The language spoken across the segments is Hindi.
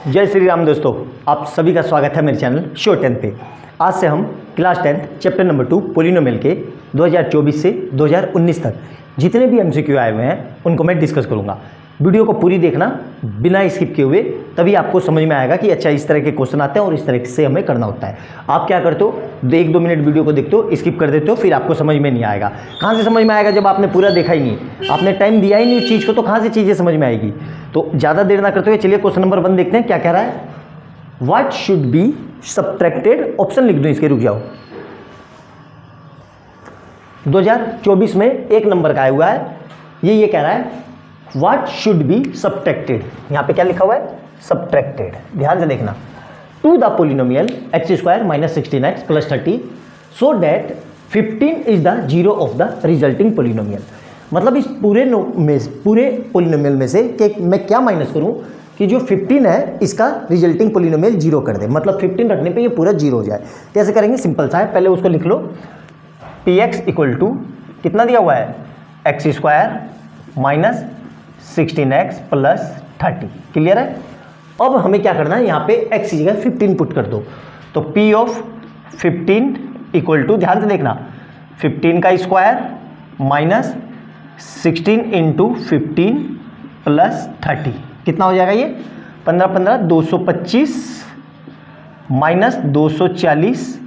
जय श्री राम दोस्तों, आप सभी का स्वागत है मेरे चैनल शो 10 पे। आज से हम क्लास 10 चैप्टर नंबर 2 पोलिनोमियल के 2024 से 2019 तक जितने भी एमसीक्यू आए हुए हैं उनको मैं डिस्कस करूंगा। वीडियो को पूरी देखना बिना स्किप किए हुए, तभी आपको समझ में आएगा कि अच्छा इस तरह के क्वेश्चन आते हैं और इस तरह से हमें करना होता है। आप क्या करते हो, 1-2 मिनट वीडियो को देखते हो, स्किप कर देते हो, फिर आपको समझ में नहीं आएगा। कहाँ से समझ में आएगा जब आपने पूरा देखा ही नहीं, आपने टाइम दिया ही नहीं उस चीज़ को, तो कहाँ से चीज़ें समझ में आएगी। तो ज़्यादा देर ना करते हुए चलिए क्वेश्चन नंबर 1 देखते हैं क्या कह रहा है। What should be subtracted, option लिख दूँ इसके, रुक जाओ। 2024 में 1 नंबर का आया हुआ है, ये कह रहा है व्हाट शुड बी सब्ट्रैक्टेड। यहाँ पे क्या लिखा हुआ है, सब्ट्रैक्टेड, ध्यान से देखना। To the polynomial x² - 16x + 30 so that 15 is the zero of the resulting polynomial. मतलब इस पूरे पोलिनोमियल में से कि मैं क्या माइनस करूं कि जो 15 है इसका रिजल्टिंग पोलिनोमियल जीरो कर दे। मतलब 15 रखने पे ये पूरा जीरो हो जाए। कैसे करेंगे, सिंपल सा है, पहले उसको लिख लो। px = कितना दिया हुआ है, x² - 16x + 30। क्लियर है। अब हमें क्या करना है, यहाँ पे x की जगह 15 पुट कर दो। तो p ऑफ 15 = ध्यान से देखना, 15 का स्क्वायर माइनस 16 × 15 + 30 कितना हो जाएगा, ये 15 225 माइनस 240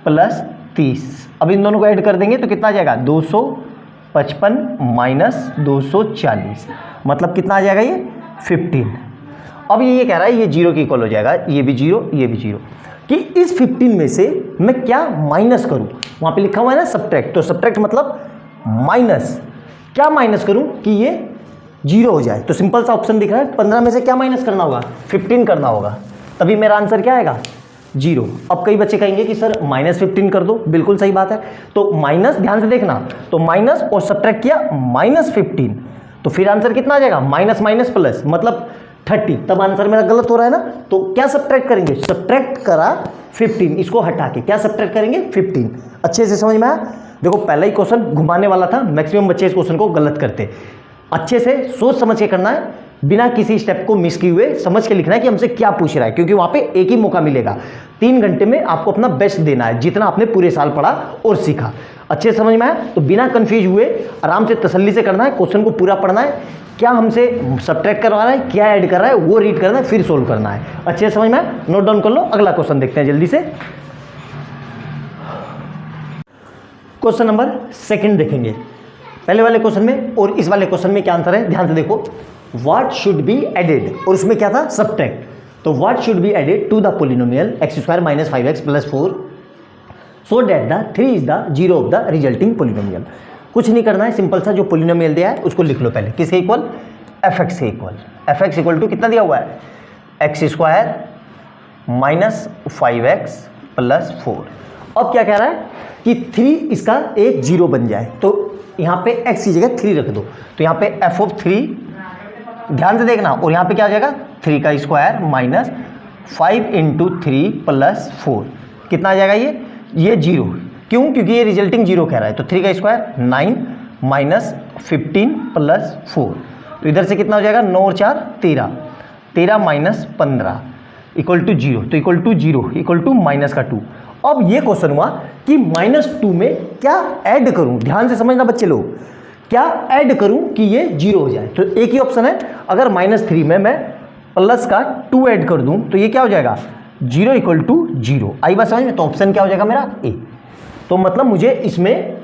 + 30। अब इन दोनों को ऐड कर देंगे तो कितना आ जाएगा, 255 माइनस 240, मतलब कितना आ जाएगा, ये 15। अब ये कह रहा है ये जीरो के इक्वल हो जाएगा, ये भी जीरो, ये भी जीरो, कि इस 15 में से मैं क्या माइनस करूं। वहां पे लिखा हुआ है ना सब्ट्रैक्ट, तो सब्ट्रैक्ट मतलब माइनस, क्या माइनस करूं कि ये जीरो हो जाए। तो सिंपल सा ऑप्शन दिख रहा है, 15 में से क्या माइनस करना होगा, 15 करना होगा, तभी मेरा आंसर क्या आएगा, जीरो। अब कई बच्चे कहेंगे कि सर -15 कर दो, बिल्कुल सही बात है। तो माइनस, ध्यान से देखना, तो माइनस और सब्ट्रैक्ट किया -15, तो फिर आंसर कितना आ जाएगा, माइनस माइनस प्लस, मतलब 30। तब आंसर मेरा गलत हो रहा है ना। तो क्या सब्ट्रैक्ट करेंगे, सब्ट्रैक्ट करा 15, इसको हटा के क्या सब्ट्रैक्ट करेंगे, 15। अच्छे से समझ में आया। देखो पहला ही क्वेश्चन घुमाने वाला था, मैक्सिमम बच्चे इस क्वेश्चन को गलत करते। अच्छे से सोच समझ के करना है, बिना किसी स्टेप को मिस किए हुए समझ के लिखना है कि हमसे क्या पूछ रहा है, क्योंकि वहां पे एक ही मौका मिलेगा। 3 घंटे में आपको अपना बेस्ट देना है, जितना आपने पूरे साल पढ़ा और सीखा। अच्छे समझ में आया, तो बिना कंफ्यूज हुए आराम से तसल्ली से करना है, क्वेश्चन को पूरा पढ़ना है, क्या हमसे सब्ट्रैक्ट करवा रहा है, क्या ऐड कर रहा है, वो रीड करना है, फिर सोल्व करना है। अच्छे से समझ में आया, नोट डाउन कर लो। अगला क्वेश्चन देखते हैं जल्दी से। क्वेश्चन नंबर 2 देखेंगे। पहले वाले क्वेश्चन में और इस वाले क्वेश्चन में क्या आंसर है, ध्यान से देखो। व्हाट शुड बी एडेड, और उसमें क्या था, सब्ट्रैक्ट। तो what should be added to the polynomial x² - 5x + 4 so that the 3 is the zero of the resulting polynomial. कुछ नहीं करना है, सिंपल सा जो पोलिनोमियल दिया है उसको लिख लो पहले। किसके इक्वल, fx के इक्वल। fx = कितना दिया हुआ है, x² - 5x + 4। अब क्या कह रहा है कि 3 इसका एक जीरो बन जाए, तो यहाँ पे x की जगह 3 रख दो। तो यहाँ पे f(3), ध्यान से देखना, और यहाँ पे क्या आ जाएगा, 3 का स्क्वायर माइनस 5 × 3 + 4 कितना आ जाएगा, ये जीरो। क्यों, क्योंकि ये रिजल्टिंग जीरो कह रहा है। तो 3 का स्क्वायर 9 माइनस 15 + 4, तो इधर से कितना हो जाएगा, 9 और 4 13, 13 माइनस 15 = 0। तो =0 -2। अब ये क्वेश्चन हुआ कि -2 में क्या ऐड करूं, ध्यान से समझना बच्चे लोग, क्या ऐड करूं कि ये जीरो हो जाए। तो एक ही ऑप्शन है, अगर -3 में मैं प्लस का 2 ऐड कर दूं तो ये क्या हो जाएगा, 0 = 0। आई बात समझ में। तो ऑप्शन क्या हो जाएगा मेरा, ए। तो मतलब मुझे इसमें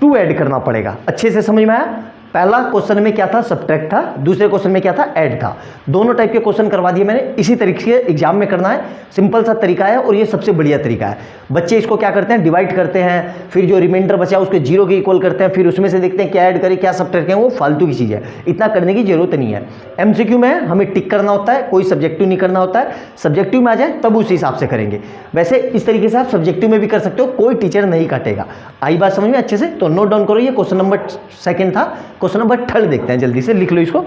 2 ऐड करना पड़ेगा। अच्छे से समझ में आया। पहला क्वेश्चन में क्या था, सब्ट्रैक्ट था, दूसरे क्वेश्चन में क्या था, ऐड था। दोनों टाइप के क्वेश्चन करवा दिए मैंने। इसी तरीके से एग्जाम में करना है, सिंपल सा तरीका है और ये सबसे बढ़िया तरीका है। बच्चे इसको क्या करते हैं, डिवाइड करते हैं, फिर जो रिमाइंडर बचा उसके जीरो के इक्वल करते हैं, फिर उसमें से देखते हैं क्या ऐड करें क्या सब्ट्रैक्ट करें। वो फालतू की चीज़ है, इतना करने की जरूरत नहीं है। एमसीक्यू में हमें टिक करना होता है, कोई सब्जेक्टिव नहीं करना होता है। सब्जेक्टिव में आ जाए तब उस हिसाब से करेंगे। वैसे इस तरीके से आप सब्जेक्टिव में भी कर सकते हो, कोई टीचर नहीं काटेगा। आई बात समझ में अच्छे से। तो नोट डाउन करो, ये क्वेश्चन नंबर 2 था। क्वेश्चन नंबर 3 देखते हैं, जल्दी से लिख लो इसको।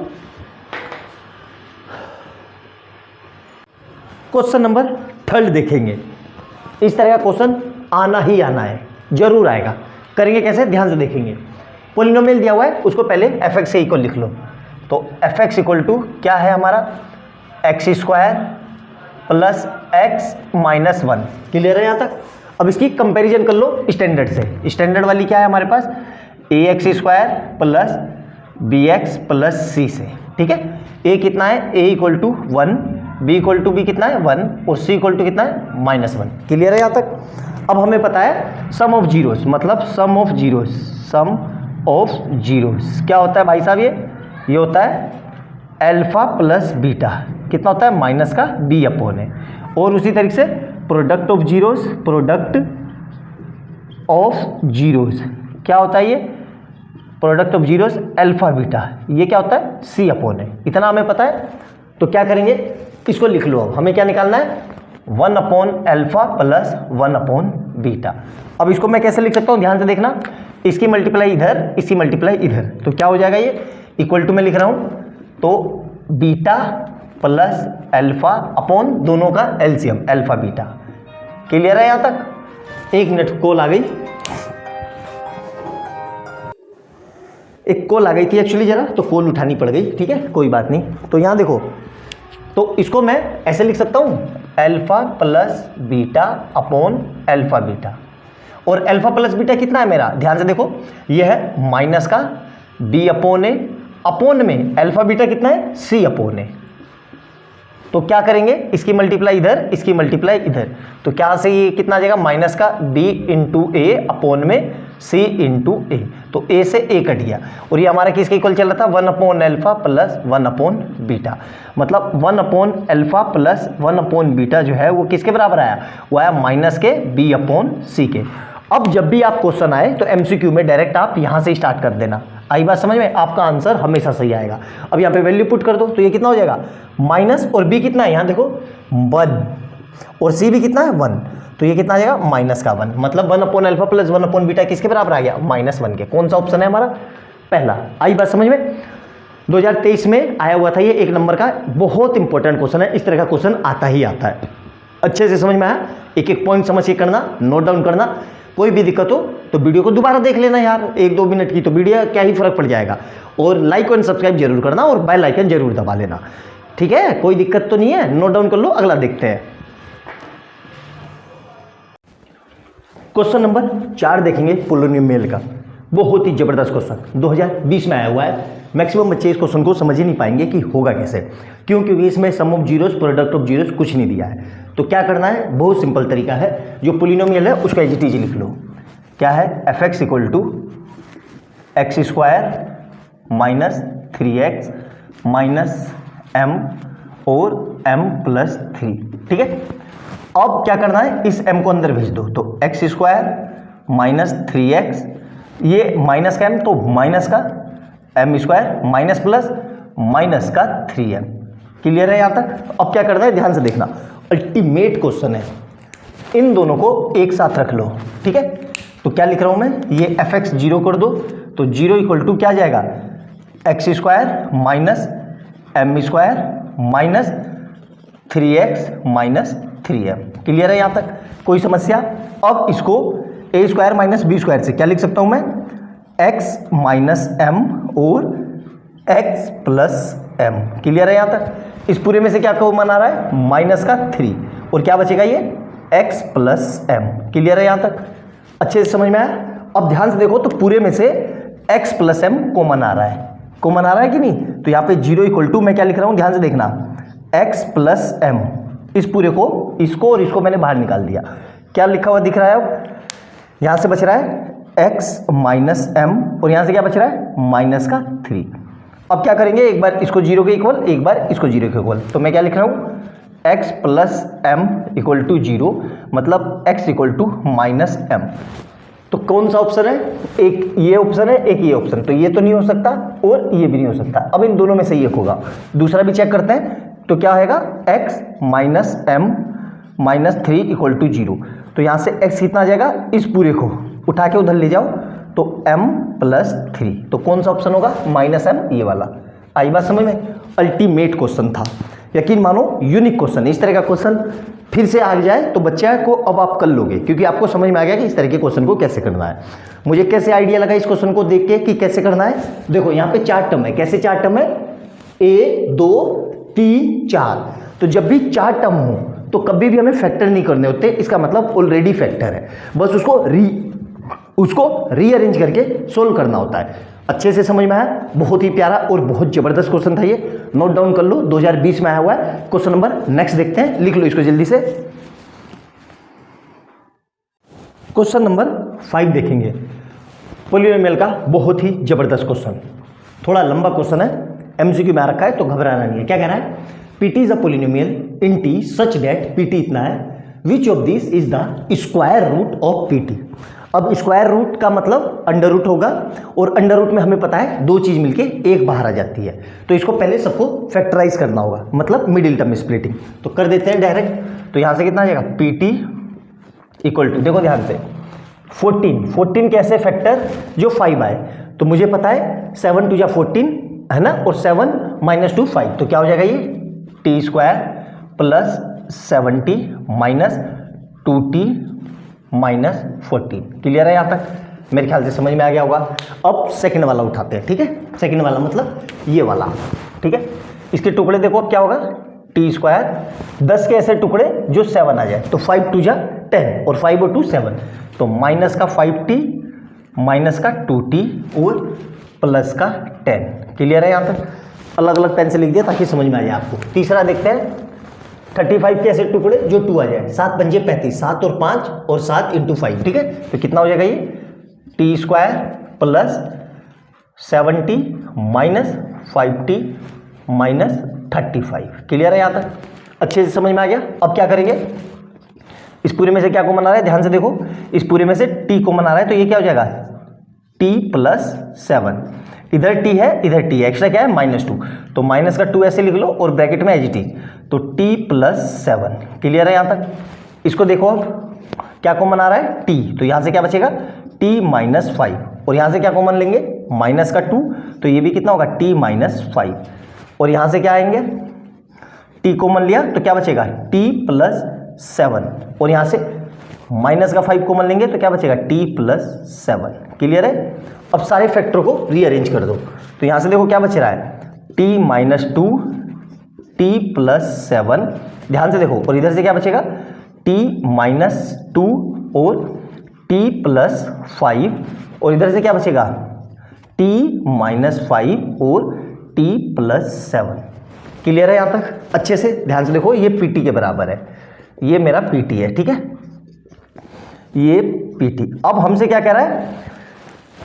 क्वेश्चन नंबर 3 देखेंगे। इस तरह का क्वेश्चन आना ही आना है, जरूर आएगा। करेंगे कैसे, ध्यान से देखेंगे। पोलिनोमियल दिया हुआ है, उसको पहले fx से इक्वल लिख लो। तो fx = क्या है हमारा, x² plus x minus 1। Clear है यहाँ तक? अब इसकी कंपैरिजन कर लो स्टैंडर्ड से। स्टैंडर्ड वाली क्या है हमारे पास, a x square plus b x plus c से। ठीक है, ए कितना है, a equal to 1, b equal to b कितना है 1 और सी इक्वल टू कितना है -1। क्लियर है यहाँ तक? अब हमें पता है सम ऑफ जीरोस, मतलब sum of zeros, sum of zeros क्या होता है भाई साहब, ये होता है अल्फा प्लस बीटा। कितना होता है, माइनस का बी अपॉन है। और उसी तरीके से product of zeros, product of zeros क्या होता है, ये product of zeros alpha beta, ये क्या होता है सी अपॉन है। इतना हमें पता है। तो क्या करेंगे, इसको लिख लो। अब हमें क्या निकालना है, 1 upon alpha plus 1 upon beta. अब इसको मैं कैसे लिख सकता हूँ, ध्यान से देखना। इसकी मल्टीप्लाई इधर, इसकी मल्टीप्लाई इधर, तो क्या हो जाएगा, ये इक्वल टू में लिख रहा हूँ, तो बीटा प्लस अल्फा अपॉन दोनों का एलसीएम अल्फा बीटा। क्लियर है यहाँ तक? एक मिनट, कॉल आ गई, एक कॉल आ गई थी एक्चुअली जरा, तो कॉल उठानी पड़ गई। ठीक है, कोई बात नहीं। तो यहाँ देखो, तो इसको मैं ऐसे लिख सकता हूँ, alpha plus beta upon alpha beta. और अल्फा प्लस बीटा कितना है मेरा, ध्यान से देखो, ये है माइनस का बी अपॉन ए, अपॉन में अल्फा बीटा कितना है सी अपॉन ए। तो क्या करेंगे, इसकी मल्टीप्लाई इधर, इसकी मल्टीप्लाई इधर, तो क्या से ये कितना आ जाएगा, माइनस का b इंटू ए अपॉन में c इंटू ए। तो a से a कट गया। और ये हमारा किसके इक्वल चल रहा था, 1 upon alpha plus 1 upon beta. मतलब 1 upon alpha plus 1 upon beta जो है वो किसके बराबर आया, वो आया माइनस के b अपॉन c के। अब जब भी आप क्वेश्चन आए तो MCQ में डायरेक्ट आप यहाँ से स्टार्ट कर देना। आई बात समझ में? आपका आंसर हमेशा सही आएगा। अब यहाँ पे वैल्यू पुट कर दो, तो ये कितना हो जाएगा, माइनस, और b कितना है, यहाँ देखो 1, और c भी कितना है 1, तो ये कितना आ जाएगा माइनस का 1। मतलब 1 upon alpha plus 1 upon beta किसके बराबर आ गया, -1 के। कौन सा ऑप्शन है हमारा, पहला। आई बात समझ में? 2023 में आया हुआ था ये, 1 नंबर का बहुत इंपॉर्टेंट क्वेश्चन है। इस तरह का क्वेश्चन आता ही आता है। अच्छे से समझ में आया? एक एक पॉइंट समझ के करना, नोट डाउन करना। कोई भी दिक्कत हो तो वीडियो को दोबारा देख लेना यार, 1-2 मिनट की तो वीडियो, क्या ही फर्क पड़ जाएगा। और लाइक और सब्सक्राइब जरूर करना और बेल आइकन जरूर दबा लेना। ठीक है, कोई दिक्कत तो नहीं है, नोट डाउन कर लो। अगला देखते हैं, क्वेश्चन नंबर 4 देखेंगे पोलिनोमियल का। बहुत ही जबरदस्त क्वेश्चन 2020 में आया हुआ है। मैक्सिमम बच्चे इस क्वेश्चन को समझ ही नहीं पाएंगे कि होगा कैसे, क्योंकि इसमें sum of zeros, product of zeros कुछ नहीं दिया है। तो क्या करना है, बहुत सिंपल तरीका है, जो पोलिनोमियल है उसका एज इट इज लिख लो। क्या है, fx equal to x square minus 3x minus m और m प्लस 3। ठीक है, अब क्या करना है, इस m को अंदर भेज दो, तो एक्स स्क्वायर माइनस 3x, ये माइनस का m तो माइनस का m square minus plus minus का 3m। क्लियर है यहाँ तक? अब क्या करना है, ध्यान से देखना, अल्टीमेट क्वेश्चन है। इन दोनों को एक साथ रख लो। ठीक है, तो क्या लिख रहा हूं मैं, ये fx 0 कर दो, तो 0 इक्वल टू क्या जाएगा, x square minus m square minus 3x minus 3m। Clear है यहाँ तक? कोई समस्या? अब इसको a square minus b square से क्या लिख सकता हूं मैं, x माइनस m और x प्लस m। क्लियर है यहाँ तक? इस पूरे में से क्या कॉमन आ रहा है, माइनस का 3, और क्या बचेगा, ये x प्लस m। क्लियर है यहाँ तक? अच्छे से समझ में आया? अब ध्यान से देखो, तो पूरे में से x प्लस m कॉमन आ रहा है, कॉमन आ रहा है कि नहीं? तो यहाँ पे 0 इक्वल टू मैं क्या लिख रहा हूँ, ध्यान से देखना, x प्लस m। इस पूरे को, इसको और इसको मैंने बाहर निकाल दिया। क्या लिखा हुआ दिख रहा है? अब यहाँ से बच रहा है x माइनस m, और यहाँ से क्या बच रहा है, माइनस का 3। अब क्या करेंगे, एक बार इसको 0 के इक्वल, एक बार इसको 0 के इक्वल, तो मैं क्या लिख रहा हूँ, x plus m equal to 0, मतलब x equal to minus m। तो कौन सा ऑप्शन है, एक ये ऑप्शन है, एक ये ऑप्शन, तो ये तो नहीं हो सकता और ये भी नहीं हो सकता। अब इन दोनों में से एक होगा। दूसरा भी चेक करते हैं, तो क्या होगा, x minus m minus 3 equal to 0। तो यहाँ से x कितना आ जाएगा, इस पूरे को उठा के उधर ले जाओ, तो m प्लस 3। तो कौन सा ऑप्शन होगा, माइनस m, ये वाला। आई बात समझ में? अल्टीमेट क्वेश्चन था, यकीन मानो यूनिक क्वेश्चन। इस तरह का क्वेश्चन फिर से आ जाए तो बच्चा को अब आप कर लोगे, क्योंकि आपको समझ में आ गया कि इस तरह के क्वेश्चन को कैसे करना है। मुझे कैसे आइडिया लगा इस क्वेश्चन को देख के कि कैसे करना है। देखो यहाँ पे 4 टर्म है। कैसे 4 टर्म है, 1 2 3 4। तो जब भी 4 टर्म हो तो कभी भी हमें फैक्टर नहीं करने होते, इसका मतलब ऑलरेडी फैक्टर है, बस उसको रीअरेंज करके सोल्व करना होता है। अच्छे से समझ में आया? बहुत ही प्यारा और बहुत जबरदस्त क्वेश्चन था ये, नोट डाउन कर लो, 2020 में आया हुआ है। क्वेश्चन नंबर नेक्स्ट देखते हैं, लिख लो इसको जल्दी से। क्वेश्चन नंबर 5 देखेंगे, पॉलिनोमियल का बहुत ही जबरदस्त क्वेश्चन, थोड़ा लंबा क्वेश्चन है, एमसीक्यू में आ रखा है तो घबराना नहीं है। क्या कह रहा है? PT is a polynomial in T such that PT इतना है, which of this is the square root of PT. अब स्क्वायर रूट का मतलब अंडर रूट होगा, और अंडर रूट में हमें पता है दो चीज मिलके एक बाहर आ जाती है, तो इसको पहले सबको फैक्टराइज करना होगा, मतलब मिडिल टर्म स्प्लिटिंग। तो कर देते हैं डायरेक्ट। तो यहां से कितना आ जाएगा? पीटी इक्वल टू, देखो ध्यान से, 14 कैसे फैक्टर? जो 5 आए, तो मुझे पता है 7 2 14 है ना, और 7 - 2 5, तो क्या हो जाएगा ये? T square plus 70 minus 2t minus 14। Clear है यहाँ तक? मेरे ख्याल से समझ में आ गया होगा। अब सेकंड वाला उठाते हैं, ठीक है? सेकंड वाला मतलब ये वाला, ठीक है? इसके टुकड़े देखो अब क्या होगा? टी स्क्वायर, 10 के ऐसे टुकड़े जो 7 आ जाए, तो 5 2 10 और 5 और 2 7, तो माइनस का 5t माइनस का 2t और प्लस का 10। क्लियर है यहाँ तक? अलग अलग पेन से लिख दिया ताकि समझ में आ जाए आपको। तीसरा देखते हैं, 35 के ऐसे टुकड़े जो 2 आ जाए, 7 पंजे 35, 7 और 5 और 7 × 5, ठीक है? तो कितना हो जाएगा ये? T square plus 70 minus 5t minus 35। Clear है यहाँ तक? अच्छे से समझ में आ गया? अब क्या करेंगे? इस पूरे में से क्या कॉमन आ रहा है? ध्यान से देखो, इस पूरे में से t कॉमन आ रहा है, तो ये क्या हो जाएगा? t प्लस 7, इधर t है इधर t है, एक्स्ट्रा क्या है? -2, तो माइनस का 2 ऐसे लिख लो और ब्रैकेट में एच टी, तो t प्लस 7। क्लियर है यहाँ तक? इसको देखो अब क्या कॉमन आ रहा है? t, तो यहाँ से क्या बचेगा? t माइनस 5, और यहाँ से क्या कॉमन लेंगे? माइनस का 2, तो ये भी कितना होगा? t माइनस 5, और यहाँ से क्या आएंगे? t कॉमन लिया तो क्या बचेगा? t प्लस 7, और यहाँ से माइनस का 5 कॉमन लेंगे तो क्या बचेगा? t plus 7। क्लियर है? अब सारे फैक्टर को रीअरेंज कर दो, तो यहाँ से देखो क्या बच रहा है? t माइनस 2 t प्लस 7, ध्यान से देखो, और इधर से क्या बचेगा? t माइनस 2 और t प्लस 5, और इधर से क्या बचेगा? t माइनस 5 और t प्लस 7। क्लियर है यहाँ तक? अच्छे से ध्यान से देखो, ये pt के बराबर है, ये मेरा pt है, ठीक है? ये pt। अब हमसे क्या कह रहा है?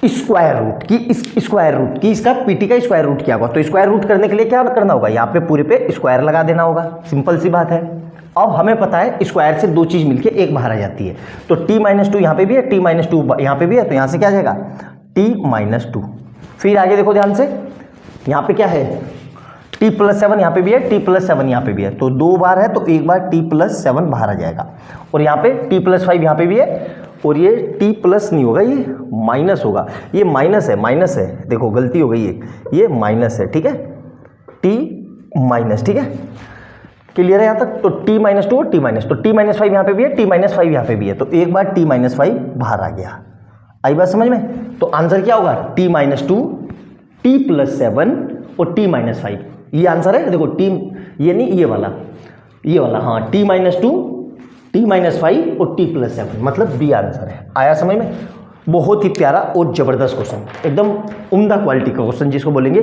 स्क्वायर रूट की, इस स्क्वायर रूट की, इसका पीटी का स्क्वायर रूट क्या होगा? तो स्क्वायर रूट करने के लिए क्या करना होगा? यहाँ पे पूरे पे स्क्वायर लगा देना होगा, सिंपल सी बात है। अब हमें पता है स्क्वायर से दो चीज मिलके एक बाहर आ जाती है, तो t माइनस 2 यहाँ पे भी है, t माइनस 2 यहाँ पे भी है, तो यहाँ से क्या आ जाएगा? t minus 2। फिर आगे देखो ध्यान से, यहाँ पे क्या है? t प्लस 7 यहाँ पे भी है, t प्लस 7 यहाँ पे भी है, तो 2 बार है तो एक बार t प्लस 7 बाहर आ जाएगा, और यहाँ पे t प्लस 5 यहाँ पे भी है, और ये t प्लस नहीं होगा, ये माइनस होगा, ये माइनस है, देखो गलती हो गई है, ये माइनस है, ठीक है? t माइनस, ठीक है? क्लियर है यहाँ तक? तो t माइनस 2 और t माइनस, तो t माइनस 5 यहाँ पे भी है, t माइनस 5 यहाँ पे भी है, तो एक बार t माइनस 5 बाहर आ गया। आई बात समझ में? तो आंसर क्या होगा? t माइनस 2 t प्लस 7 और t माइनस 5, ये आंसर है। देखो t, ये नहीं, ये वाला, हाँ, t माइनस 2 t माइनस 5 और t प्लस 7, मतलब बी आंसर है। आया समझ में? बहुत ही प्यारा और जबरदस्त क्वेश्चन, एकदम उम्दा क्वालिटी का क्वेश्चन जिसको बोलेंगे,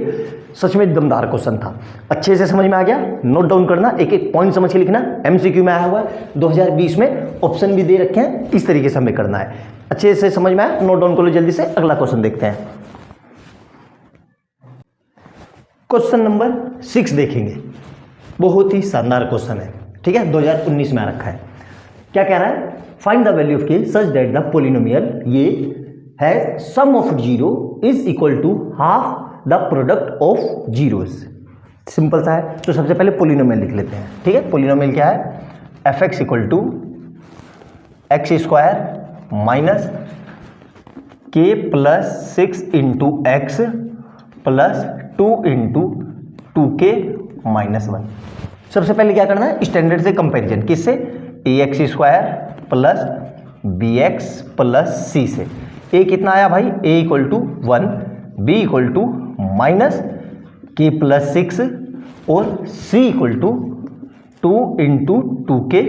सच में दमदार क्वेश्चन था। अच्छे से समझ में आ गया? नोट डाउन करना, एक एक पॉइंट समझ के लिखना। एमसीक्यू में आया हुआ है, 2020 में ऑप्शन भी दे रखे हैं, इस तरीके से हमें करना है। अच्छे से समझ में आया? नोट डाउन कर लो जल्दी से। अगला क्वेश्चन देखते हैं, क्वेश्चन नंबर 6 देखेंगे। बहुत ही शानदार क्वेश्चन है, ठीक है? 2019 में आ रखा है। क्या कह रहा है? Find the value of k such that the polynomial ये has sum of zero is equal to half the product of zeros. Simple सा है, तो सबसे पहले पोलिनोमियल लिख लेते हैं, ठीक है? पोलिनोमियल क्या है? fx equal to x square minus k plus 6 into x plus 2 into 2k minus 1। सबसे पहले क्या करना है? स्टैंडर्ड से कंपैरिजन, किससे? ax square plus bx plus c से। a कितना आया भाई? a equal to 1, b equal to minus k plus 6 और c equal to 2 into 2k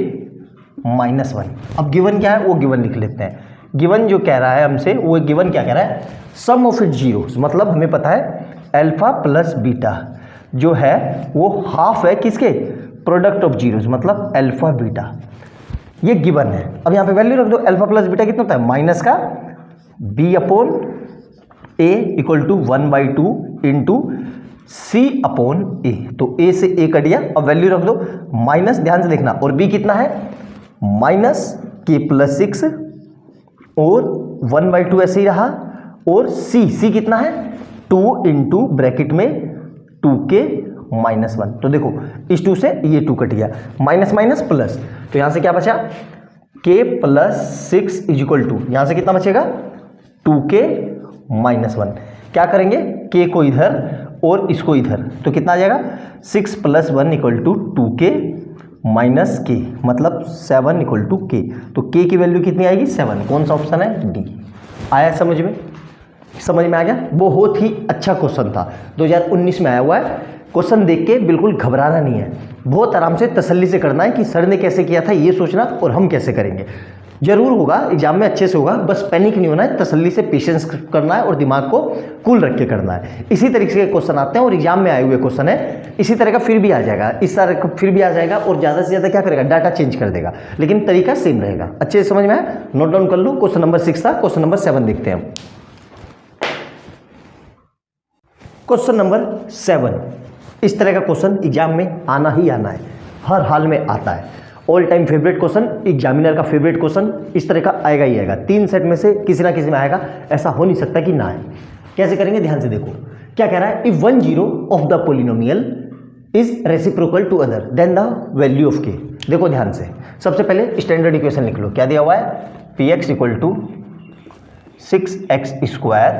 minus 1। अब गिवन क्या है वो गिवन लिख लेते हैं। गिवन जो कह रहा है हमसे, वो गिवन क्या कह रहा है, सम ऑफ इट जीरोस, मतलब हमें पता है अल्फा प्लस बीटा जो है वो हाफ है किसके, प्रोडक्ट ऑफ जीरोस, मतलब अल्फा बीटा, ये गिवन है। अब यहाँ पे वैल्यू रख दो, अल्फा प्लस बीटा कितना होता है, माइनस का b upon a equal to 1/2 into c upon a, तो a से a कट गया। अब वैल्यू रख दो माइनस, ध्यान से देखना, और b कितना है माइनस k प्लस 6 और 1/2 ऐसे ही रहा, और c कितना है 2 इंटू ब्रैकेट में 2k माइनस 1। तो देखो इस 2 से ये 2 कट गया, माइनस माइनस प्लस, तो यहां से क्या बचा k plus 6 is equal to, यहां से कितना बचेगा 2k माइनस 1। क्या करेंगे, k को इधर और इसको इधर, तो कितना आ जाएगा 6 plus 1 equal to 2k minus k, मतलब 7 इक्वल टू k। तो k की वैल्यू कितनी आएगी 7। कौन सा ऑप्शन है, डी। आया समझ में, समझ में आ गया। बहुत ही अच्छा क्वेश्चन था, 2019 में आया हुआ है। क्वेश्चन देख के बिल्कुल घबराना नहीं है, बहुत आराम से तसल्ली से करना है कि सर ने कैसे किया था ये सोचना, और हम कैसे करेंगे। जरूर होगा एग्जाम में, अच्छे से होगा, बस पैनिक नहीं होना है, तसल्ली से पेशेंस करना है और दिमाग को कूल रख के करना है। इसी तरीके के क्वेश्चन आते हैं और एग्जाम में आए हुए क्वेश्चन है, इसी तरह का फिर भी आ जाएगा, इस तरह का फिर भी आ जाएगा, और ज़्यादा से ज़्यादा क्या करेगा, डाटा चेंज कर देगा, लेकिन तरीका सेम रहेगा। अच्छे से समझ में आया, नोट डाउन कर लो। क्वेश्चन नंबर 6 था, क्वेश्चन नंबर 7 देखते हैं हम। क्वेश्चन नंबर 7, इस तरह का क्वेश्चन एग्जाम में आना ही आना है, हर हाल में आता है। All time favourite question, examiner का फेवरेट क्वेश्चन इस तरह का आएगा ही आएगा। 3 सेट में से किसी ना किसी में आएगा, ऐसा हो नहीं सकता कि ना आए। कैसे करेंगे, ध्यान से देखो क्या कह रहा है, if 1 zero of the polynomial is reciprocal to other than the value of k। देखो ध्यान से, सबसे पहले स्टैंडर्ड इक्वेशन लिख लो। क्या दिया हुआ है, px equal to 6x square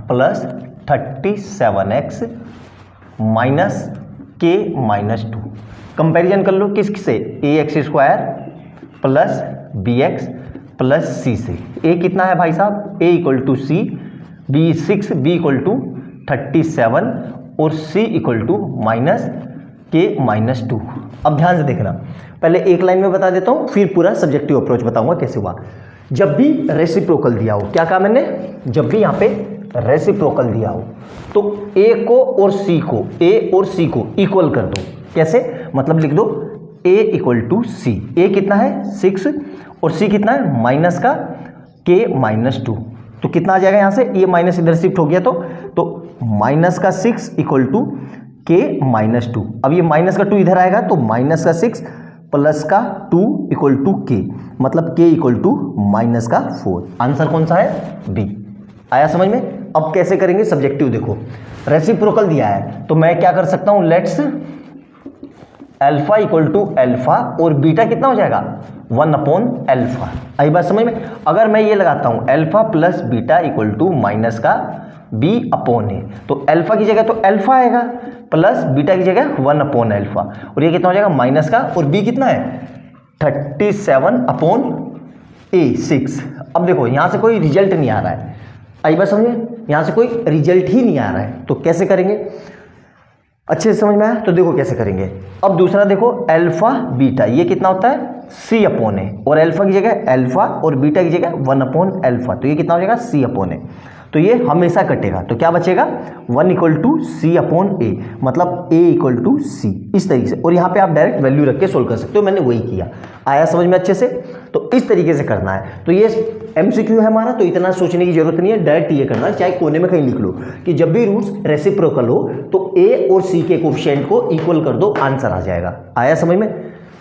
plus 37x minus k minus 2। Comparison कर लो किस से, ax square plus bx plus c से। a कितना है भाई साहब, a equal to c, b 6, b equal to 37 और c equal to minus k minus 2। अब ध्यान से देखना, पहले एक लाइन में बता देता हूँ, फिर पूरा सब्जेक्टिव अप्रोच बताऊंगा कैसे हुआ। जब भी रेसिप्रोकल दिया हो, क्या कहा मैंने, जब भी यहाँ पे रेसिप्रोकल दिया हो तो a को और c को, a और c को इक्वल कर दो। कैसे, मतलब लिख दो a equal to C. a कितना है 6 और c कितना है माइनस का k माइनस 2, तो कितना आ जाएगा यहाँ से, ये माइनस इधर शिफ्ट हो गया, तो माइनस का 6 इक्वल टू k माइनस 2। अब ये माइनस का 2 इधर आएगा, तो माइनस का 6 प्लस का 2 इक्वल टू k, मतलब k इक्वल टू माइनस का 4। आंसर कौन सा है, बी। आया समझ में। अब कैसे करेंगे, सब्जेक्टिव देखो, रेसिप्रोकल दिया है तो मैं क्या कर सकता हूं, let's alpha equal to alpha और बीटा कितना हो जाएगा 1 अपॉन अल्फा। आई बात समझ में। अगर मैं ये लगाता हूं alpha plus beta equal to minus का b अपॉन ए, तो अल्फा की जगह तो अल्फा आएगा प्लस बीटा की जगह 1 अपॉन अल्फा, और ये कितना हो जाएगा माइनस का, और b कितना है 37 अपॉन ए 6। अब देखो यहां से कोई रिजल्ट नहीं आ रहा है, आई बात समझ में, यहां से कोई रिजल्ट ही नहीं आ रहा है, तो कैसे करेंगे, अच्छे से समझ में आया। तो देखो कैसे करेंगे। अब दूसरा देखो अल्फा बीटा, ये कितना होता है c अपॉन ए, और अल्फा की जगह अल्फा और बीटा की जगह 1 अपॉन अल्फा, तो ये कितना हो जाएगा c अपॉन ए, तो ये हमेशा कटेगा, तो क्या बचेगा 1 इक्वल टू सी अपॉन ए, मतलब a इक्वल टू सी, इस तरीके से। और यहाँ पे आप डायरेक्ट वैल्यू रख के सोल्व कर सकते हो, मैंने वही किया। आया समझ में अच्छे से, तो इस तरीके से करना है। तो ये MCQ है हमारा, तो इतना सोचने की जरूरत नहीं है, डायरेक्ट ये करना है, चाहे कोने में कहीं लिख लो कि जब भी रूट्स रेसिप्रोकल हो तो a और c के कोफिशिएंट को इक्वल कर दो, आंसर आ जाएगा। आया समझ में।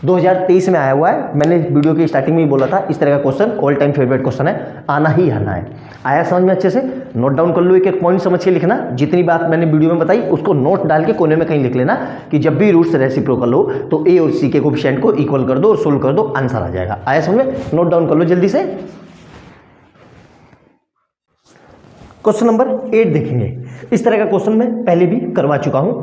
2023 में आया हुआ है, मैंने वीडियो की स्टार्टिंग में ही बोला था, इस तरह का question all time favourite question है, आना ही आना है। आया समझ में अच्छे से, नोट डाउन कर लो, एक एक पॉइंट समझ के लिखना, जितनी बात मैंने वीडियो में बताई उसको नोट डाल के कोने में कहीं लिख लेना कि जब भी रूट्स रेसिप्रोकल हो तो a और c के कोफिशिएंट को इक्वल कर दो और सोल्व कर दो, आंसर आ जाएगा। आया समझ में, नोट डाउन कर लो जल्दी से। क्वेश्चन नंबर 8 देखेंगे। इस तरह का क्वेश्चन मैं पहले भी करवा चुका हूं,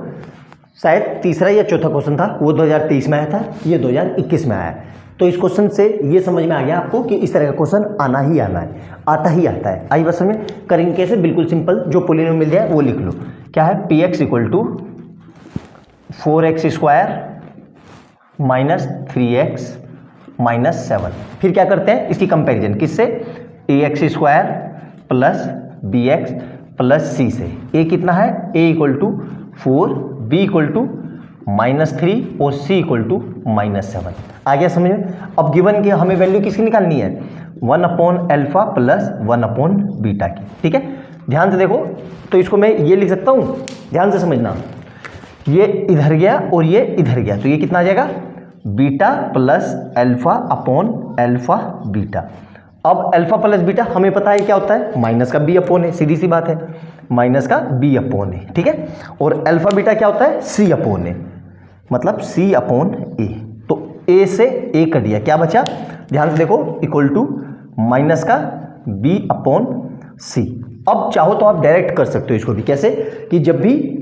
शायद तीसरा या चौथा क्वेश्चन था, वो 2023 में आया था, ये 2021 में आया। तो इस क्वेश्चन से ये समझ में आ गया आपको कि इस तरह का क्वेश्चन आना ही आना है, आता ही आता है। आई बस में करेंगे कैसे, बिल्कुल सिंपल, जो पोलिनोमियल मिल जाए वो लिख लो। क्या है, px equal to 4x square minus 3x minus 7। फिर क्या करते हैं इसकी कंपैरिजन किससे, ax square plus bx plus c से। a कितना है, a equal to 4, b equal to -3 और c इक्वल टू -7। आ गया समझ में। अब गिवन की हमें वैल्यू किसकी निकालनी है, 1/α प्लस 1/β की। ठीक है, ध्यान से देखो, तो इसको मैं ये लिख सकता हूँ, ध्यान से समझना, ये इधर गया और ये इधर गया, तो ये कितना आ जाएगा, beta plus alpha upon alpha beta. अब अल्फा प्लस बीटा हमें पता है क्या होता है, माइनस का बी अपॉन है, सीधी सी बात है, माइनस का बी अपॉन है। ठीक है, और अल्फा बीटा क्या होता है, सी अपॉन है, मतलब सी अपॉन ए। तो ए से ए कट दिया, क्या बचा, ध्यान से देखो, इक्वल टू माइनस का बी अपॉन सी। अब चाहो तो आप डायरेक्ट कर सकते हो इसको भी, कैसे कि जब भी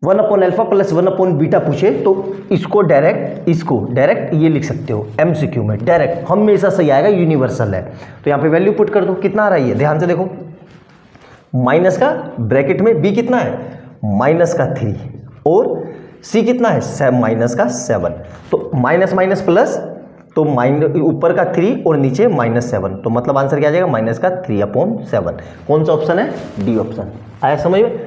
1/α प्लस 1/β पूछे तो इसको डायरेक्ट ये लिख सकते हो एमसीक्यू में, डायरेक्ट हमेशा सही आएगा, यूनिवर्सल है। तो यहाँ पे वैल्यू पुट कर दो, कितना आ रहा है ये, ध्यान से देखो, माइनस का ब्रैकेट में b कितना है, माइनस का 3 और c कितना है, माइनस का 7। तो माइनस माइनस प्लस, तो ऊपर का 3 और नीचे -7, तो मतलब आंसर क्या आ जाएगा, माइनस का 3/7। कौन सा ऑप्शन है, डी ऑप्शन। आया समझ में।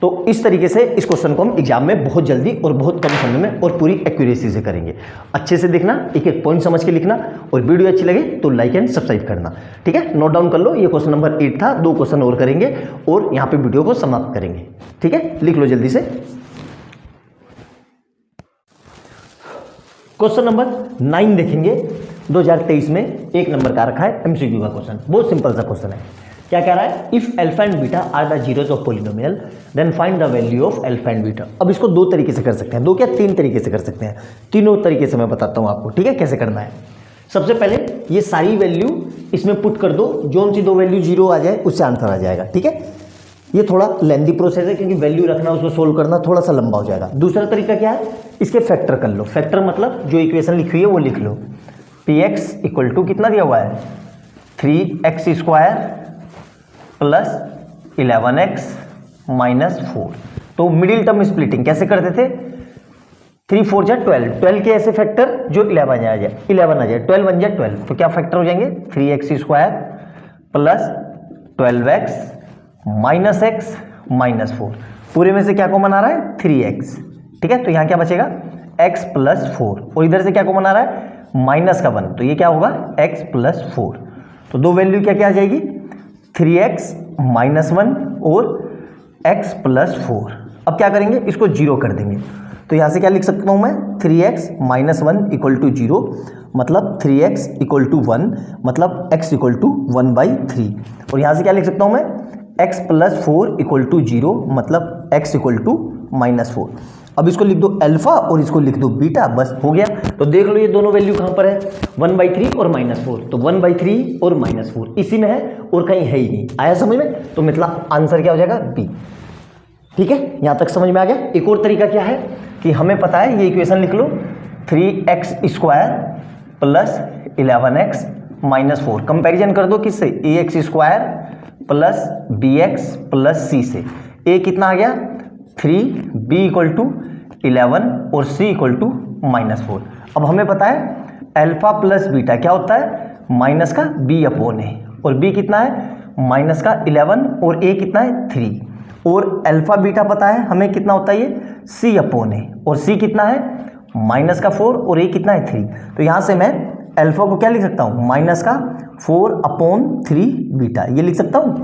तो इस तरीके से इस क्वेश्चन को हम एग्जाम में बहुत जल्दी और बहुत कम समय में और पूरी एक्यूरेसी से करेंगे। अच्छे से देखना, एक एक पॉइंट समझ के लिखना, और वीडियो अच्छी लगे तो लाइक एंड सब्सक्राइब करना। ठीक है, नोट डाउन कर लो, ये क्वेश्चन नंबर 8 था, 2 क्वेश्चन और करेंगे और यहाँ पे वीडियो को समाप्त करेंगे। ठीक है, लिख लो जल्दी से। क्वेश्चन नंबर 9 देखेंगे, 2023 में 1 नंबर का रखा है, एमसीक्यू का क्वेश्चन, बहुत सिंपल सा क्वेश्चन है। क्या कह रहा है, if alpha and beta are the zeros of polynomial then find the value of alpha and beta. अब इसको 2 तरीके से कर सकते हैं, 2 क्या 3 तरीके से कर सकते हैं, तीनों तरीके से मैं बताता हूं आपको। ठीक है, कैसे करना है। सबसे पहले ये सारी वैल्यू इसमें पुट कर दो, जो सी 2 वैल्यू 0 आ जाए उससे आंसर आ जाएगा। ठीक है, ये थोड़ा लेंदी प्रोसेस है, क्योंकि वैल्यू रखना उसको सोल्व करना थोड़ा सा लंबा हो जाएगा। दूसरा तरीका क्या है, इसके फैक्टर कर लो। फैक्टर मतलब जो इक्वेशन लिखी हुई है वो लिख लो, px इक्वल टू कितना दिया हुआ है, 3x square plus 11x minus 4। तो मिडिल टर्म स्प्लिटिंग कैसे करते थे, 3 4 जा 12 के ऐसे फैक्टर जो 11 आ जाए, 12 बन जाए 12, तो क्या फैक्टर हो जाएंगे, 3x square plus 12x minus x minus 4। पूरे में से क्या कॉमन आ रहा है, 3x। ठीक है, तो यहाँ क्या बचेगा, x प्लस 4, और इधर से क्या कॉमन आ रहा है, माइनस का 1, तो ये क्या होगा, x प्लस 4। तो 2 वैल्यू क्या क्या आ जाएगी, 3x माइनस 1 और x प्लस 4। अब क्या करेंगे, इसको 0 कर देंगे। तो यहाँ से क्या लिख सकता हूँ मैं, 3x माइनस 1 इक्वल टू 0, मतलब 3x इक्वल टू 1, मतलब x इक्वल टू 1/3। और यहाँ से क्या लिख सकता हूँ मैं, x प्लस 4 इक्वल टू 0, मतलब x इक्वल टू -4। अब इसको लिख दो अल्फा और इसको लिख दो बीटा, बस हो गया। तो देख लो ये दोनों वैल्यू कहाँ पर है, 1/3 और -4, तो 1/3 और -4 इसी में है और कहीं है ही नहीं। आया समझ में, तो मतलब आंसर क्या हो जाएगा, बी। ठीक है, यहाँ तक समझ में आ गया। एक और तरीका क्या है कि हमें पता है, ये इक्वेशन लिख लो, 3x square plus 11x minus 4। Comparison कर दो किससे, ax square plus bx plus c से। a कितना आ गया 3, b इक्वल टू 11 और c इक्वल टू -4। अब हमें पता है अल्फा प्लस बीटा क्या होता है, माइनस का b अपॉन है, और b कितना है माइनस का 11 और a कितना है 3, और अल्फा बीटा पता है हमें कितना होता है, ये c अपॉन है, और c कितना है माइनस का 4 और a कितना है 3। तो यहाँ से मैं अल्फा को क्या लिख सकता हूँ, माइनस का 4/3 बीटा, ये लिख सकता हूँ।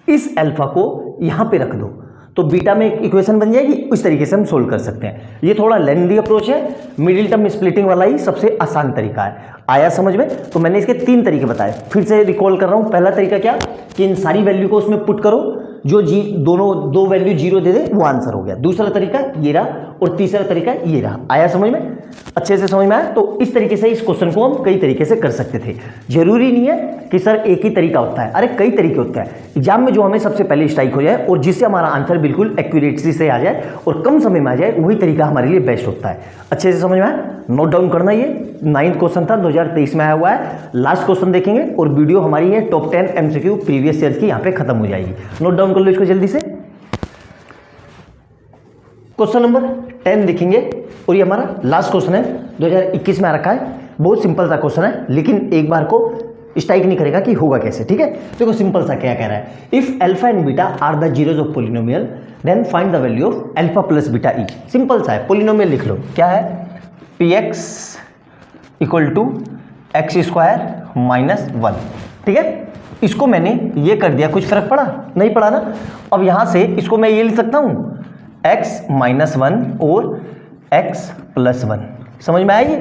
इस अल्फा को यहाँ पे रख दो तो बीटा में एक इक्वेशन बन जाएगी। इस तरीके से हम सोल्व कर सकते हैं। ये थोड़ा लेंथी अप्रोच है, मिडिल टर्म स्प्लिटिंग वाला ही सबसे आसान तरीका है। आया समझ में। तो मैंने इसके 3 तरीके बताए, फिर से रिकॉल कर रहा हूँ। पहला तरीका क्या कि इन सारी वैल्यू को उसमें पुट करो, जो दोनों 2 वैल्यू 0 दे दे वो आंसर हो गया। दूसरा तरीका ये रहा और तीसरा तरीका ये रहा। आया समझ में, अच्छे से समझ में आया। तो इस तरीके से इस क्वेश्चन को हम कई तरीके से कर सकते थे। जरूरी नहीं है कि सर एक ही तरीका होता है, अरे कई तरीके होते हैं। एग्जाम में जो हमें सबसे पहले स्ट्राइक हो जाए और जिससे हमारा आंसर बिल्कुल एक्यूरेसी से आ जाए और कम समय में आ जाए, वही तरीका हमारे लिए बेस्ट होता है। अच्छे से समझ में आया, नोट डाउन करना। ये 9th क्वेश्चन था, 2023 में आया हुआ है। लास्ट क्वेश्चन देखेंगे और वीडियो हमारी है टॉप 10 MCQ प्रीवियस ईयर की यहाँ पे खत्म हो जाएगी। नोट डाउन कर लो इसको जल्दी से। क्वेश्चन नंबर 10 लिखेंगे और ये हमारा लास्ट क्वेश्चन है 2021 में आ रखा है। बहुत सिंपल सा क्वेश्चन है, लेकिन एक बार को स्ट्राइक नहीं करेगा कि होगा कैसे, ठीक है। देखो सिंपल सा क्या कह रहा है, if alpha and beta are the zeros of polynomial then find the value of alpha plus beta each. Simple सा है, पोलिनोमियल लिख लो, क्या है, px equal to x square minus 1, ठीक है। इसको मैंने ये कर दिया, कुछ फर्क पड़ा नहीं पड़ा ना। अब यहां से इसको मैं ये लिख सकता हूं x माइनस 1 और x प्लस 1, समझ में आएगी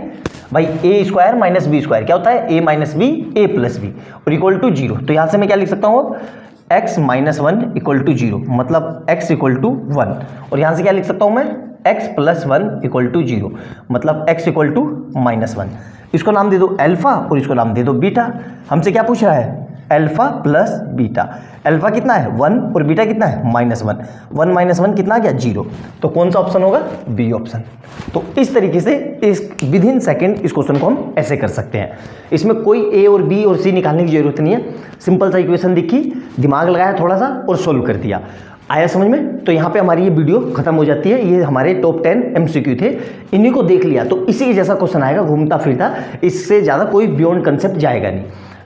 भाई। ए स्क्वायर माइनस बी स्क्वायर क्या होता है, ए माइनस बी ए प्लस बी और इक्वल टू 0। तो यहां से मैं क्या लिख सकता हूं अब, x माइनस 1 इक्वल टू 0, मतलब x इक्वल टू 1। और यहां से क्या लिख सकता हूं मैं, x प्लस 1 इक्वल टू 0, मतलब x इक्वल टू माइनस 1। इसको नाम दे दो अल्फा और इसको नाम दे दो बीटा। हमसे क्या पूछ रहा है, अल्फा प्लस बीटा। अल्फा कितना है 1 और बीटा कितना है माइनस 1। 1 माइनस 1 कितना आ गया 0। तो कौन सा ऑप्शन होगा, बी ऑप्शन। तो इस तरीके से इस विद इन सेकेंड इस क्वेश्चन को हम ऐसे कर सकते हैं। इसमें कोई ए और बी और सी निकालने की जरूरत नहीं है, सिंपल सा इक्वेशन दिखी, दिमाग लगाया थोड़ा सा और सोल्व कर दिया। आया समझ में। तो यहाँ पे हमारी ये वीडियो खत्म हो जाती है। ये हमारे टॉप 10 MCQ थे, इन्हीं को देख लिया तो इसी जैसा क्वेश्चन आएगा घूमता फिरता, इससे ज़्यादा कोई बियॉन्ड कंसेप्ट जाएगा नहीं।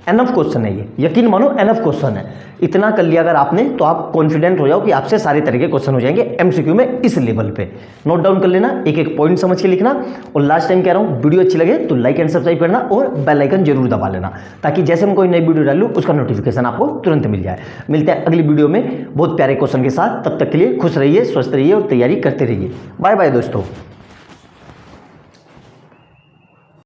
एनफ क्वेश्चन है ये, यकीन मानो एनफ क्वेश्चन है। इतना कर लिया अगर आपने तो आप कॉन्फिडेंट हो जाओ कि आपसे सारे तरह के क्वेश्चन हो जाएंगे MCQ में इस लेवल पे। नोट डाउन कर लेना, एक एक पॉइंट समझ के लिखना। और लास्ट टाइम कह रहा हूँ, वीडियो अच्छी लगे तो लाइक एंड सब्सक्राइब करना और बेल आइकन जरूर दबा लेना, ताकि जैसे हम कोई नई वीडियो डालूँ उसका नोटिफिकेशन आपको तुरंत मिल जाए। मिलते हैं अगली वीडियो में बहुत प्यारे क्वेश्चन के साथ। तब तक के लिए खुश रहिए, स्वस्थ रहिए और तैयारी करते रहिए। बाय बाय दोस्तों।